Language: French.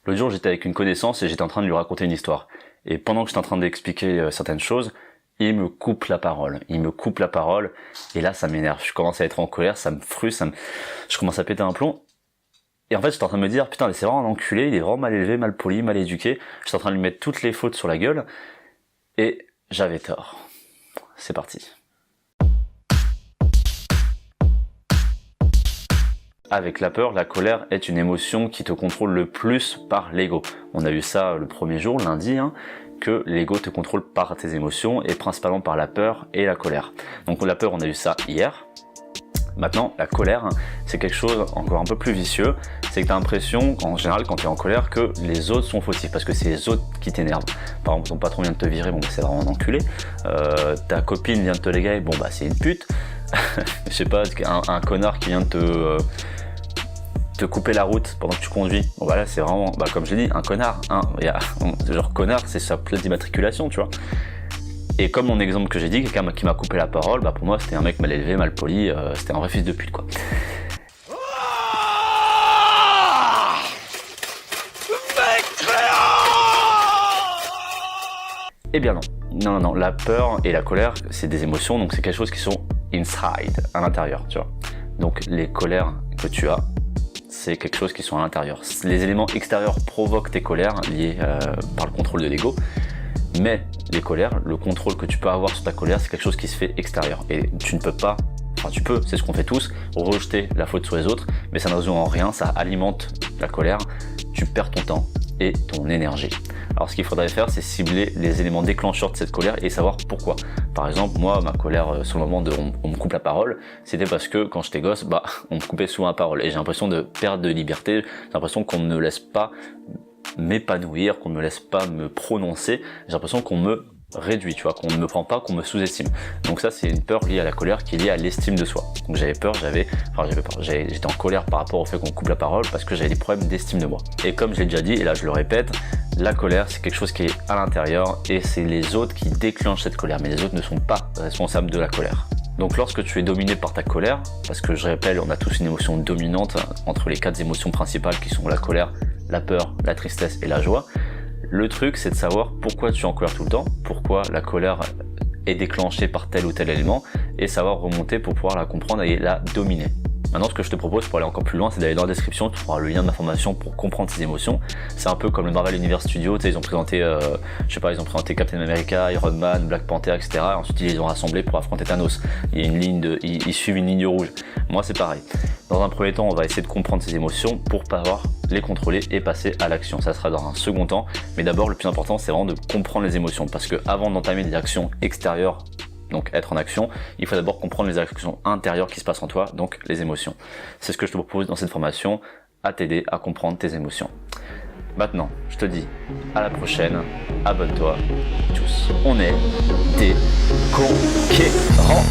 L'autre jour, j'étais avec une connaissance et j'étais en train de lui raconter une histoire. Et pendant que j'étais en train d'expliquer certaines choses, il me coupe la parole. Et là, ça m'énerve. Je commence à être en colère, ça me frustre, je commence à péter un plomb. Et en fait, j'étais en train de me dire, putain, mais c'est vraiment un enculé, il est vraiment mal élevé, mal poli, mal éduqué. J'étais en train de lui mettre toutes les fautes sur la gueule. Et j'avais tort. C'est parti. Avec la peur, la colère est une émotion qui te contrôle le plus par l'ego. On a eu ça le premier jour, lundi, que l'ego te contrôle par tes émotions et principalement par la peur et la colère. Donc la peur, on a eu ça hier. Maintenant, la colère, c'est quelque chose encore un peu plus vicieux. C'est que tu as l'impression, en général, quand tu es en colère, que les autres sont fautifs parce que c'est les autres qui t'énervent. Par exemple, ton patron vient de te virer, bon bah c'est vraiment un enculé. Ta copine vient de te léguer, bon bah c'est une pute. Je sais pas, un connard qui vient de te couper la route pendant que tu conduis. Bon bah là c'est vraiment, bah comme je l'ai dit, un connard. Genre connard, c'est sa plaque d'immatriculation, tu vois. Et comme mon exemple que j'ai dit, quelqu'un qui m'a coupé la parole, bah pour moi c'était un mec mal élevé, mal poli, c'était un vrai fils de pute quoi. Eh bien non, la peur et la colère, c'est des émotions, donc c'est quelque chose qui sont inside, à l'intérieur, tu vois. Donc les colères que tu as, c'est quelque chose qui sont à l'intérieur. Les éléments extérieurs provoquent tes colères liées par le contrôle de l'ego, mais les colères, le contrôle que tu peux avoir sur ta colère, c'est quelque chose qui se fait extérieur. Et tu ne peux pas, enfin tu peux, c'est ce qu'on fait tous, rejeter la faute sur les autres, mais ça ne résout en rien, ça alimente la colère, tu perds ton temps et ton énergie. Alors ce qu'il faudrait faire, c'est cibler les éléments déclencheurs de cette colère et savoir pourquoi. Par exemple, moi, ma colère sur le moment de on me coupe la parole, c'était parce que quand j'étais gosse, bah on me coupait souvent la parole et j'ai l'impression de perdre de liberté, j'ai l'impression qu'on ne me laisse pas m'épanouir, qu'on ne me laisse pas me prononcer, j'ai l'impression qu'on me réduit, tu vois, qu'on ne me prend pas, qu'on me sous-estime. Donc ça, c'est une peur liée à la colère qui est liée à l'estime de soi. Donc j'avais peur, j'étais en colère par rapport au fait qu'on me coupe la parole parce que j'avais des problèmes d'estime de moi. Et comme je l'ai déjà dit, et là je le répète, la colère, c'est quelque chose qui est à l'intérieur et c'est les autres qui déclenchent cette colère, mais les autres ne sont pas responsables de la colère. Donc lorsque tu es dominé par ta colère, parce que je rappelle, on a tous une émotion dominante entre les 4 émotions principales qui sont la colère, la peur, la tristesse et la joie, le truc c'est de savoir pourquoi tu es en colère tout le temps, pourquoi la colère est déclenchée par tel ou tel élément, et savoir remonter pour pouvoir la comprendre et la dominer. Maintenant, ce que je te propose pour aller encore plus loin, c'est d'aller dans la description, tu trouveras le lien de ma formation pour comprendre ces émotions. C'est un peu comme le Marvel Universe Studio, tu sais, ils ont présenté, je sais pas, ils ont présenté Captain America, Iron Man, Black Panther, etc. Et ensuite, ils les ont rassemblés pour affronter Thanos. Il y a une ligne ils suivent une ligne rouge. Moi, c'est pareil. Dans un premier temps, on va essayer de comprendre ces émotions pour pouvoir les contrôler et passer à l'action. Ça sera dans un second temps. Mais d'abord, le plus important, c'est vraiment de comprendre les émotions. Parce que avant d'entamer des actions extérieures, donc être en action, il faut d'abord comprendre les actions intérieures qui se passent en toi, donc les émotions. C'est ce que je te propose dans cette formation, à t'aider à comprendre tes émotions. Maintenant, je te dis à la prochaine, abonne-toi, tous. On est des conquérants.